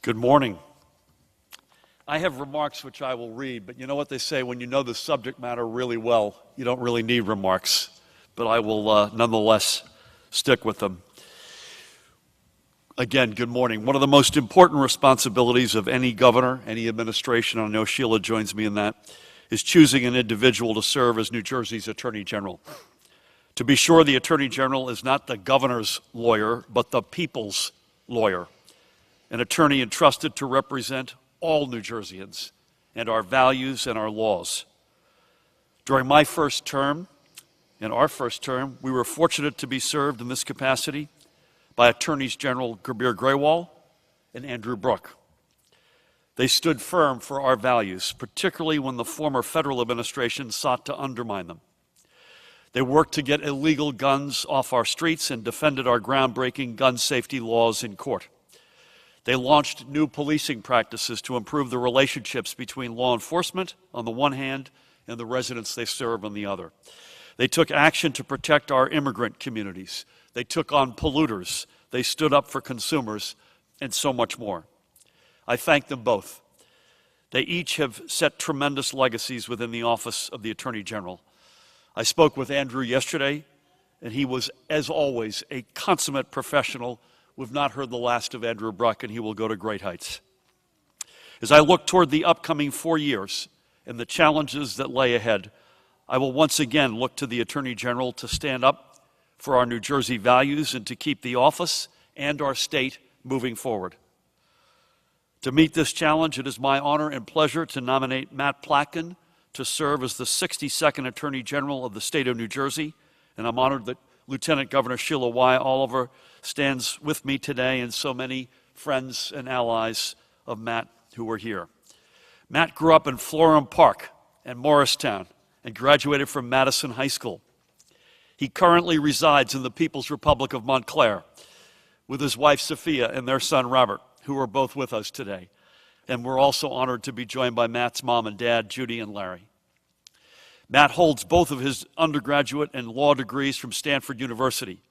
Good morning. I have remarks which I will read, but you know what they say, when you know the subject matter really well, you don't really need remarks, but I will nonetheless stick with them. Again, good morning. One of the most important responsibilities of any governor, any administration, I know Sheila joins me in that, is choosing an individual to serve as New Jersey's Attorney General. To be sure, the Attorney General is not the governor's lawyer, but the people's lawyer. An attorney entrusted to represent all New Jerseyans and our values and our laws. During my first term, and our first term, we were fortunate to be served in this capacity by Attorneys General Kabir Grewal and Andrew Brooke. They stood firm for our values, particularly when the former federal administration sought to undermine them. They worked to get illegal guns off our streets and defended our groundbreaking gun safety laws in court. They launched new policing practices to improve the relationships between law enforcement on the one hand and the residents they serve on the other. They took action to protect our immigrant communities. They took on polluters. They stood up for consumers, and so much more. I thank them both. They each have set tremendous legacies within the office of the Attorney General. I spoke with Andrew yesterday, and he was, as always, a consummate professional. We've not heard the last of Andrew Brooke, and he will go to great heights. As I look toward the upcoming 4 years and the challenges that lay ahead, I will once again look to the Attorney General to stand up for our New Jersey values and to keep the office and our state moving forward. To meet this challenge, it is my honor and pleasure to nominate Matt Platkin to serve as the 62nd Attorney General of the state of New Jersey, and I'm honored that Lieutenant Governor Sheila Y. Oliver stands with me today, and so many friends and allies of Matt who are here. Matt grew up in Florham Park and Morristown and graduated from Madison High School. He currently resides in the People's Republic of Montclair with his wife Sophia and their son Robert, who are both with us today. And we're also honored to be joined by Matt's mom and dad, Judy and Larry. Matt holds both of his undergraduate and law degrees from Stanford University.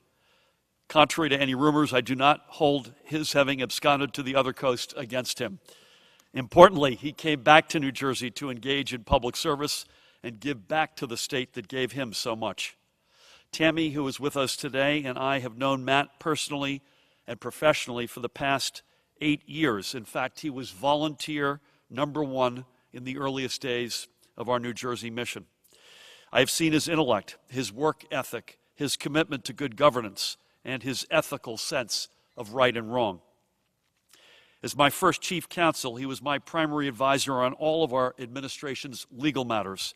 Contrary to any rumors, I do not hold his having absconded to the other coast against him. Importantly, he came back to New Jersey to engage in public service and give back to the state that gave him so much. Tammy, who is with us today, and I have known Matt personally and professionally for the past 8 years. In fact, he was volunteer number one in the earliest days of our New Jersey mission. I have seen his intellect, his work ethic, his commitment to good governance, and his ethical sense of right and wrong. As my first chief counsel, he was my primary advisor on all of our administration's legal matters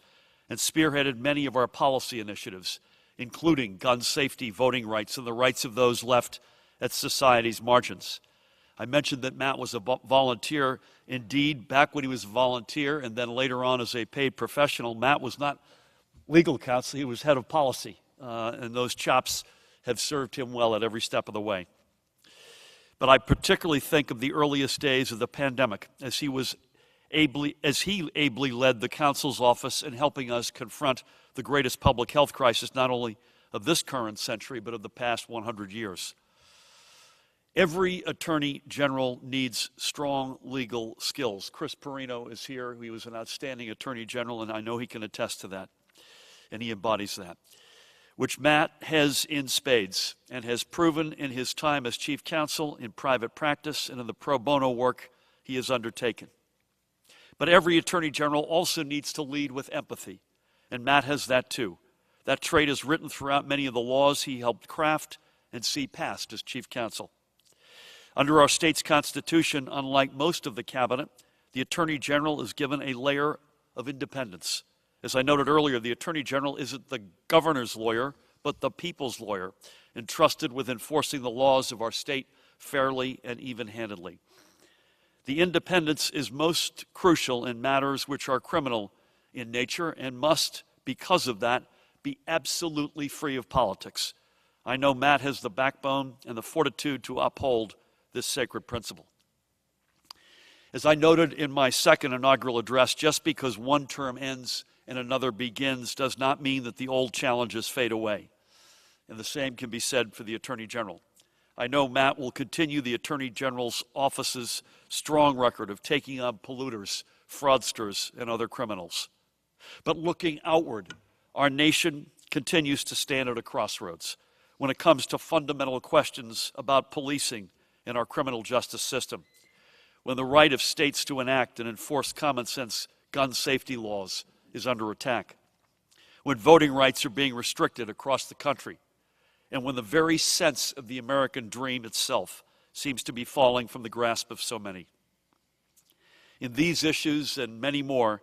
and spearheaded many of our policy initiatives, including gun safety, voting rights, and the rights of those left at society's margins. I mentioned that Matt was a volunteer. Indeed, back when he was a volunteer and then later on as a paid professional, Matt was not legal counsel, he was head of policy, and those chops have served him well at every step of the way. But I particularly think of the earliest days of the pandemic as he ably led the counsel's office in helping us confront the greatest public health crisis, not only of this current century, but of the past 100 years. Every attorney general needs strong legal skills. Chris Perino is here. He was an outstanding attorney general, and I know he can attest to that, and he embodies that, which Matt has in spades and has proven in his time as chief counsel, in private practice, and in the pro bono work he has undertaken. But every attorney general also needs to lead with empathy, and Matt has that too. That trait is written throughout many of the laws he helped craft and see passed as chief counsel. Under our state's constitution, unlike most of the cabinet, the attorney general is given a layer of independence. As I noted earlier, the Attorney General isn't the governor's lawyer, but the people's lawyer, entrusted with enforcing the laws of our state fairly and even-handedly. The independence is most crucial in matters which are criminal in nature and must, because of that, be absolutely free of politics. I know Matt has the backbone and the fortitude to uphold this sacred principle. As I noted in my second inaugural address, just because one term ends and another begins does not mean that the old challenges fade away. And the same can be said for the Attorney General. I know Matt will continue the Attorney General's office's strong record of taking on polluters, fraudsters, and other criminals. But looking outward, our nation continues to stand at a crossroads when it comes to fundamental questions about policing in our criminal justice system, when the right of states to enact and enforce common sense gun safety laws is under attack, when voting rights are being restricted across the country, and when the very sense of the American dream itself seems to be falling from the grasp of so many. In these issues and many more,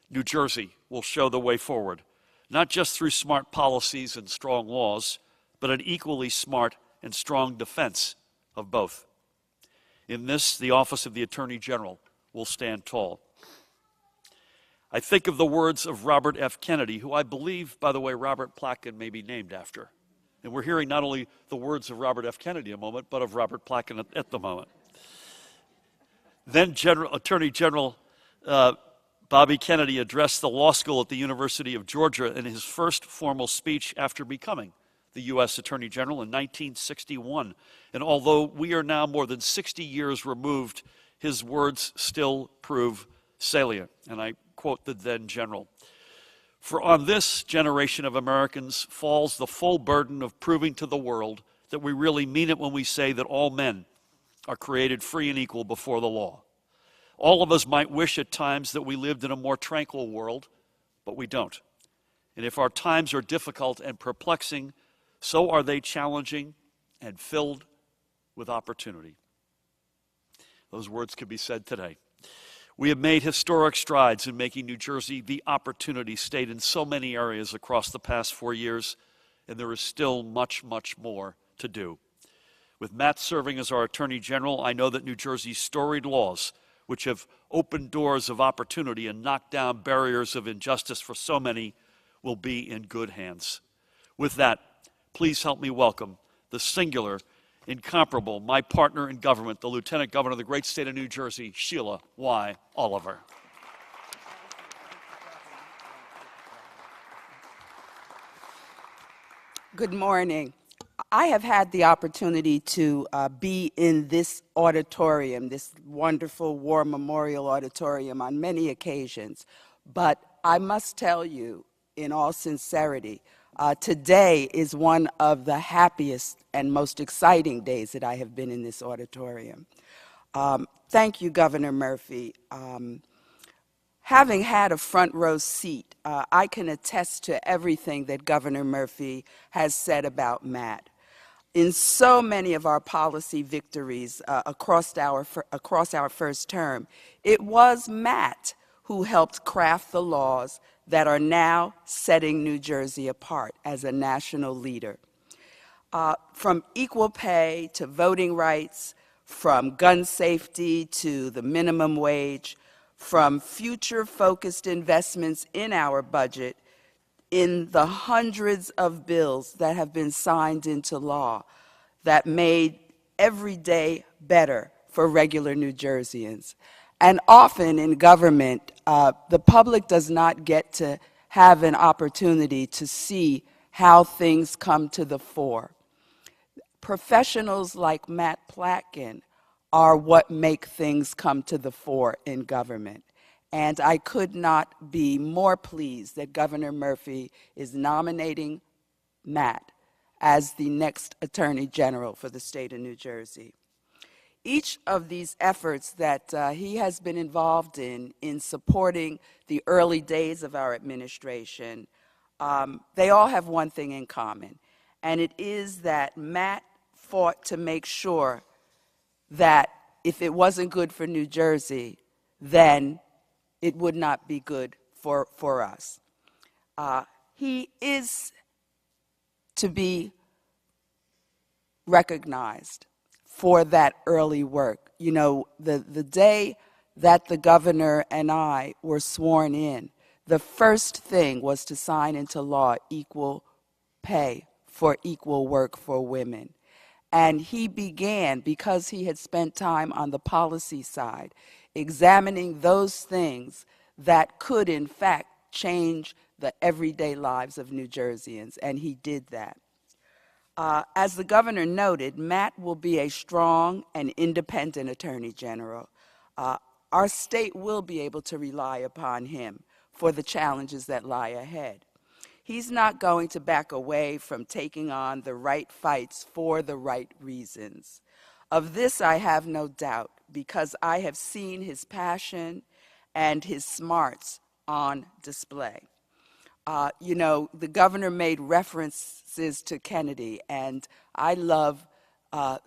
New Jersey will show the way forward, not just through smart policies and strong laws, but an equally smart and strong defense of both. In this, the Office of the Attorney General will stand tall. I think of the words of Robert F. Kennedy, who I believe, by the way, Robert Platkin may be named after. And we're hearing not only the words of Robert F. Kennedy a moment, but of Robert Platkin at the moment. Then Attorney General Bobby Kennedy addressed the law school at the University of Georgia in his first formal speech after becoming the U.S. Attorney General in 1961. And although we are now more than 60 years removed, his words still prove salient. And I quote the then general: "For on this generation of Americans falls the full burden of proving to the world that we really mean it when we say that all men are created free and equal before the law. All of us might wish at times that we lived in a more tranquil world, but we don't. And if our times are difficult and perplexing, so are they challenging and filled with opportunity." Those words could be said today. We have made historic strides in making New Jersey the opportunity state in so many areas across the past 4 years, and there is still much, much more to do. With Matt serving as our Attorney General, I know that New Jersey's storied laws, which have opened doors of opportunity and knocked down barriers of injustice for so many, will be in good hands. With that, please help me welcome the singular, incomparable, my partner in government, the Lieutenant Governor of the great state of New Jersey, Sheila Y. Oliver. Good morning. I have had the opportunity to be in this auditorium, this wonderful War Memorial Auditorium, on many occasions. But I must tell you, in all sincerity, today is one of the happiest and most exciting days that I have been in this auditorium. Thank you, Governor Murphy. Having had a front row seat, I can attest to everything that Governor Murphy has said about Matt. In so many of our policy victories across our first term, it was Matt who helped craft the laws that are now setting New Jersey apart as a national leader. From equal pay to voting rights, from gun safety to the minimum wage, from future-focused investments in our budget, in the hundreds of bills that have been signed into law that made every day better for regular New Jerseyans. And often in government, the public does not get to have an opportunity to see how things come to the fore. Professionals like Matt Platkin are what make things come to the fore in government. And I could not be more pleased that Governor Murphy is nominating Matt as the next Attorney General for the state of New Jersey. Each of these efforts that he has been involved in supporting the early days of our administration, they all have one thing in common, and it is that Matt fought to make sure that if it wasn't good for New Jersey, then it would not be good for us. He is to be recognized for that early work. You know, the day that the governor and I were sworn in, the first thing was to sign into law equal pay for equal work for women. And he began, because he had spent time on the policy side, examining those things that could, in fact, change the everyday lives of New Jerseyans, and he did that. As the governor noted, Matt will be a strong and independent attorney general. Uh, our state will be able to rely upon him for the challenges that lie ahead. He's not going to back away from taking on the right fights for the right reasons. Of this, I have no doubt, because I have seen his passion and his smarts on display. You know, the governor made references to Kennedy, and I love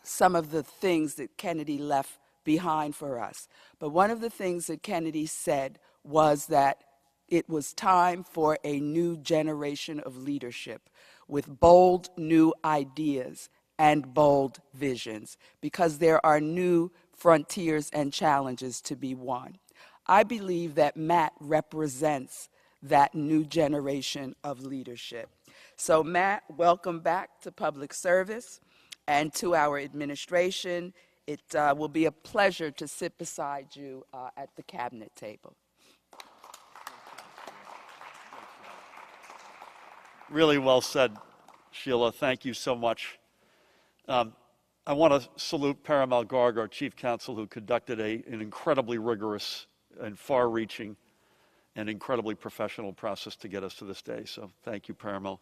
some of the things that Kennedy left behind for us. But one of the things that Kennedy said was that it was time for a new generation of leadership with bold new ideas and bold visions, because there are new frontiers and challenges to be won. I believe that Matt represents that new generation of leadership. So Matt, welcome back to public service and to our administration. It will be a pleasure to sit beside you at the cabinet table. Really well said, Sheila. Thank you so much. I want to salute Parimal Garg, our chief counsel, who conducted an incredibly rigorous and far-reaching and incredibly professional process to get us to this day. So thank you, Parimal.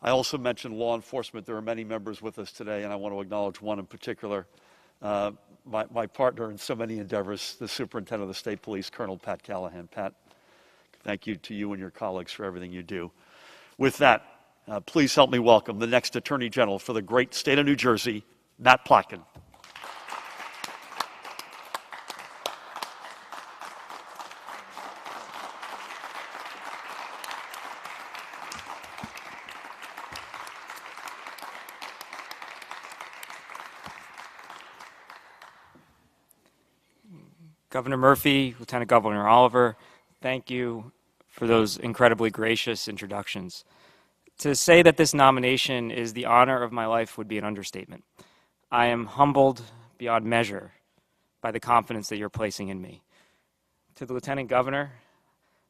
I also mentioned law enforcement. There are many members with us today, and I want to acknowledge one in particular, my partner in so many endeavors, the Superintendent of the State Police, Colonel Pat Callahan. Pat, thank you to you and your colleagues for everything you do. With that, please help me welcome the next Attorney General for the great state of New Jersey, Matt Platkin. Governor Murphy, Lieutenant Governor Oliver, thank you for those incredibly gracious introductions. To say that this nomination is the honor of my life would be an understatement. I am humbled beyond measure by the confidence that you're placing in me. To the Lieutenant Governor,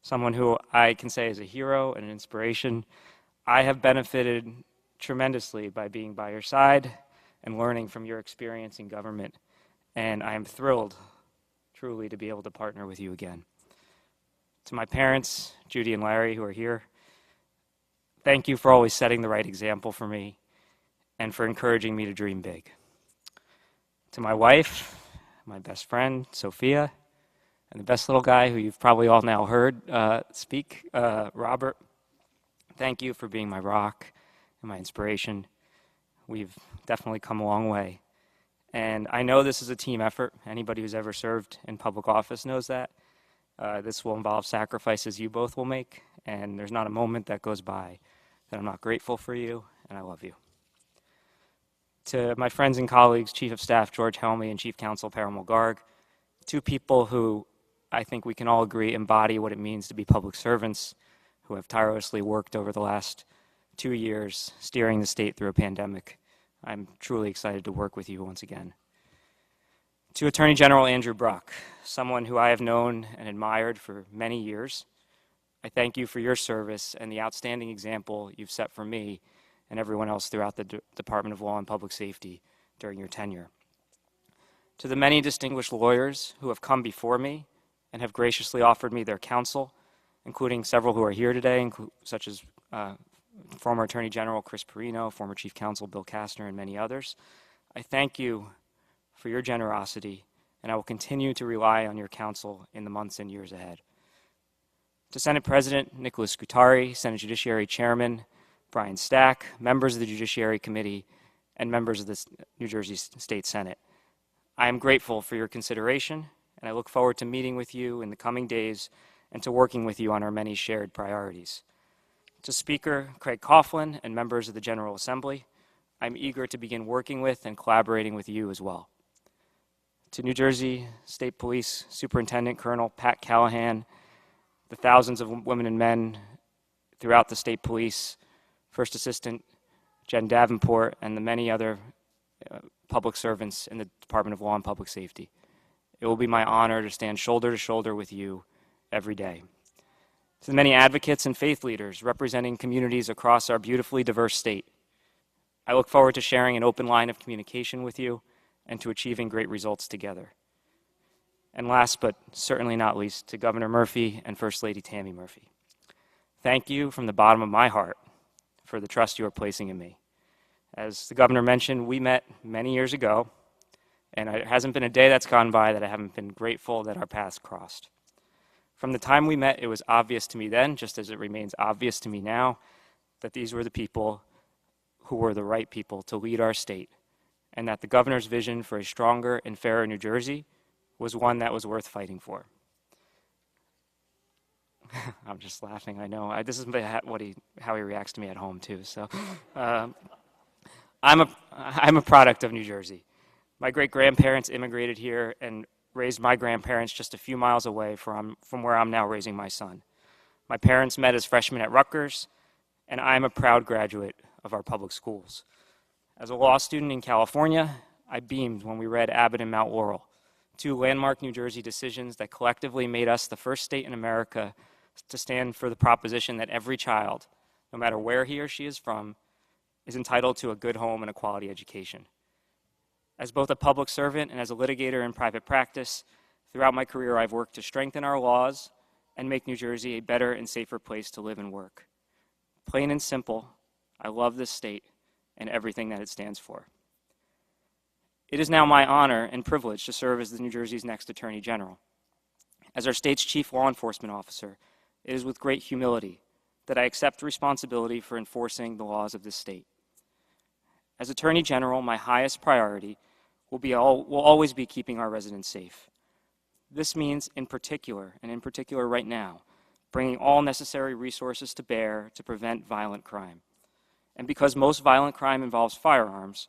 someone who I can say is a hero and an inspiration, I have benefited tremendously by being by your side and learning from your experience in government, and I am thrilled truly to be able to partner with you again. To my parents, Judy and Larry, who are here, thank you for always setting the right example for me and for encouraging me to dream big. To my wife, my best friend, Sophia, and the best little guy who you've probably all now heard speak, Robert, thank you for being my rock and my inspiration. We've definitely come a long way. And I know this is a team effort. Anybody who's ever served in public office knows that. This will involve sacrifices you both will make, and there's not a moment that goes by that I'm not grateful for you, and I love you. To my friends and colleagues, Chief of Staff George Helmy and Chief Counsel Parimal Garg, two people who I think we can all agree embody what it means to be public servants, who have tirelessly worked over the last 2 years steering the state through a pandemic. I'm truly excited to work with you once again. To Attorney General Andrew Bruck, someone who I have known and admired for many years, I thank you for your service and the outstanding example you've set for me and everyone else throughout the Department of Law and Public Safety during your tenure. To the many distinguished lawyers who have come before me and have graciously offered me their counsel, including several who are here today, such as former Attorney General Chris Perino, former Chief Counsel Bill Kastner, and many others, I thank you for your generosity, and I will continue to rely on your counsel in the months and years ahead. To Senate President Nicholas Scutari, Senate Judiciary Chairman Brian Stack, members of the Judiciary Committee, and members of the New Jersey State Senate, I am grateful for your consideration, and I look forward to meeting with you in the coming days and to working with you on our many shared priorities. To Speaker Craig Coughlin and members of the General Assembly, I'm eager to begin working with and collaborating with you as well. To New Jersey State Police Superintendent Colonel Pat Callahan, the thousands of women and men throughout the state police, First Assistant Jen Davenport, and the many other public servants in the Department of Law and Public Safety. It will be my honor to stand shoulder to shoulder with you every day. To the many advocates and faith leaders representing communities across our beautifully diverse state, I look forward to sharing an open line of communication with you and to achieving great results together. And last but certainly not least, to Governor Murphy and First Lady Tammy Murphy. Thank you from the bottom of my heart for the trust you are placing in me. As the governor mentioned, we met many years ago, and it hasn't been a day that's gone by that I haven't been grateful that our paths crossed. From the time we met, it was obvious to me then, just as it remains obvious to me now, that these were the people who were the right people to lead our state, and that the governor's vision for a stronger and fairer New Jersey was one that was worth fighting for. I'm just laughing, I know. This is how he reacts to me at home, too. So, I'm a product of New Jersey. My great-grandparents immigrated here and raised my grandparents just a few miles away from where I'm now raising my son. My parents met as freshmen at Rutgers, and I'm a proud graduate of our public schools. As a law student in California, I beamed when we read Abbott and Mount Laurel, two landmark New Jersey decisions that collectively made us the first state in America to stand for the proposition that every child, no matter where he or she is from, is entitled to a good home and a quality education. As both a public servant and as a litigator in private practice, throughout my career I've worked to strengthen our laws and make New Jersey a better and safer place to live and work. Plain and simple, I love this state and everything that it stands for. It is now my honor and privilege to serve as the New Jersey's next Attorney General. As our state's chief law enforcement officer, it is with great humility that I accept responsibility for enforcing the laws of this state. As Attorney General, my highest priority will always be keeping our residents safe. This means, in particular right now, bringing all necessary resources to bear to prevent violent crime. And because most violent crime involves firearms,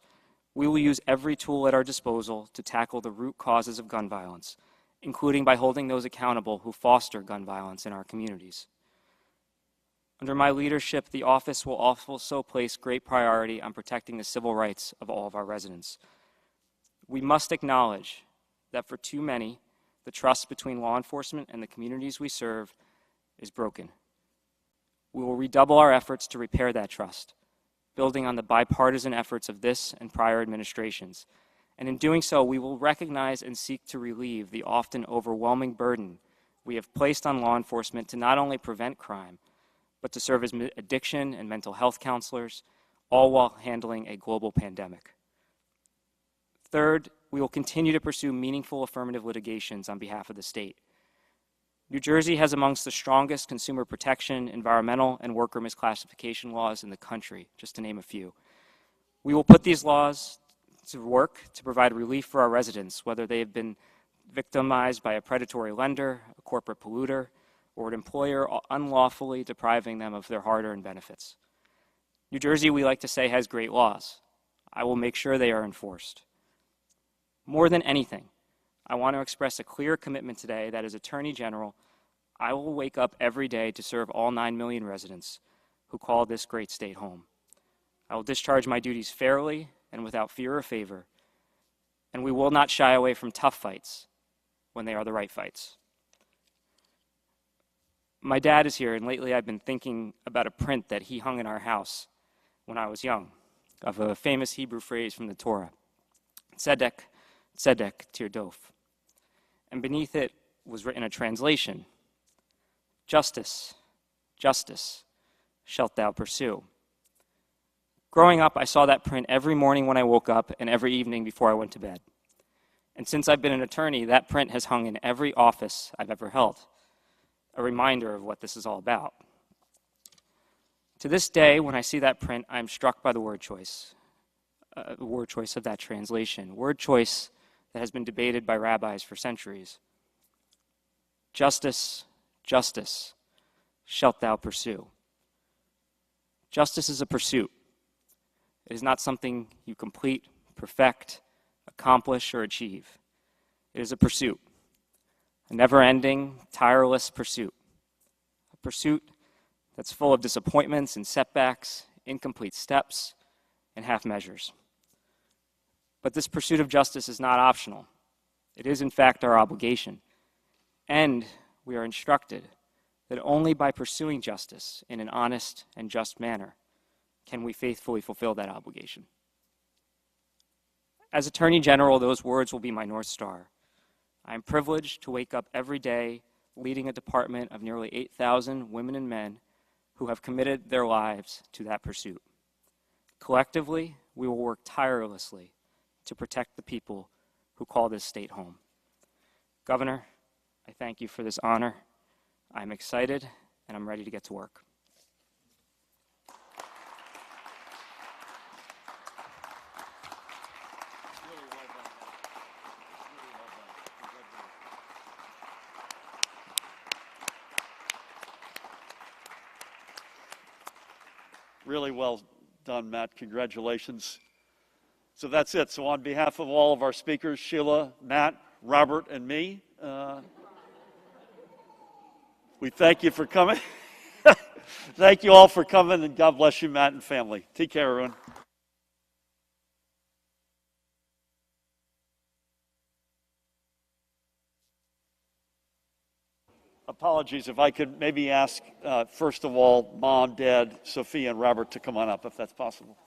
we will use every tool at our disposal to tackle the root causes of gun violence, including by holding those accountable who foster gun violence in our communities. Under my leadership, the office will also place great priority on protecting the civil rights of all of our residents. We must acknowledge that for too many, the trust between law enforcement and the communities we serve is broken. We will redouble our efforts to repair that trust, building on the bipartisan efforts of this and prior administrations. And in doing so, we will recognize and seek to relieve the often overwhelming burden we have placed on law enforcement to not only prevent crime, but to serve as addiction and mental health counselors, all while handling a global pandemic. Third, we will continue to pursue meaningful affirmative litigations on behalf of the state. New Jersey has amongst the strongest consumer protection, environmental, and worker misclassification laws in the country, just to name a few. We will put these laws to work to provide relief for our residents, whether they have been victimized by a predatory lender, a corporate polluter, or an employer unlawfully depriving them of their hard-earned benefits. New Jersey, we like to say, has great laws. I will make sure they are enforced. More than anything, I want to express a clear commitment today that as Attorney General, I will wake up every day to serve all 9 million residents who call this great state home. I will discharge my duties fairly and without fear or favor, and we will not shy away from tough fights when they are the right fights. My dad is here, and lately I've been thinking about a print that he hung in our house when I was young of a famous Hebrew phrase from the Torah, Tzedek, Tzedek Tirdof. And beneath it was written a translation, Justice, justice, shalt thou pursue. Growing up, I saw that print every morning when I woke up and every evening before I went to bed. And since I've been an attorney, that print has hung in every office I've ever held, a reminder of what this is all about. To this day, when I see that print, I'm struck by the word choice of that translation, word choice that has been debated by rabbis for centuries. Justice, justice, shalt thou pursue. Justice is a pursuit. It is not something you complete, perfect, accomplish, or achieve. It is a pursuit, a never-ending, tireless pursuit, a pursuit that's full of disappointments and setbacks, incomplete steps, and half measures. But this pursuit of justice is not optional. It is, in fact, our obligation. And we are instructed that only by pursuing justice in an honest and just manner can we faithfully fulfill that obligation. As Attorney General, those words will be my North Star. I am privileged to wake up every day leading a department of nearly 8,000 women and men who have committed their lives to that pursuit. Collectively, we will work tirelessly to protect the people who call this state home. Governor, I thank you for this honor. I'm excited and I'm ready to get to work. Really well done, Matt. Congratulations. So that's it. So on behalf of all of our speakers, Sheila, Matt, Robert, and me, we thank you for coming. Thank you all for coming, and God bless you, Matt and family. Take care, everyone. Apologies, if I could maybe ask, first of all, Mom, Dad, Sophia, and Robert to come on up, if that's possible.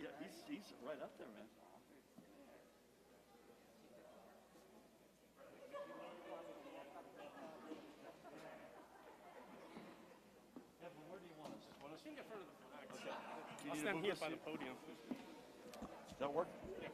Yeah, he's right up there, man. Where do you want us? I think in front of the flag. Okay. I'll stand here by the podium. Does that work? Yes.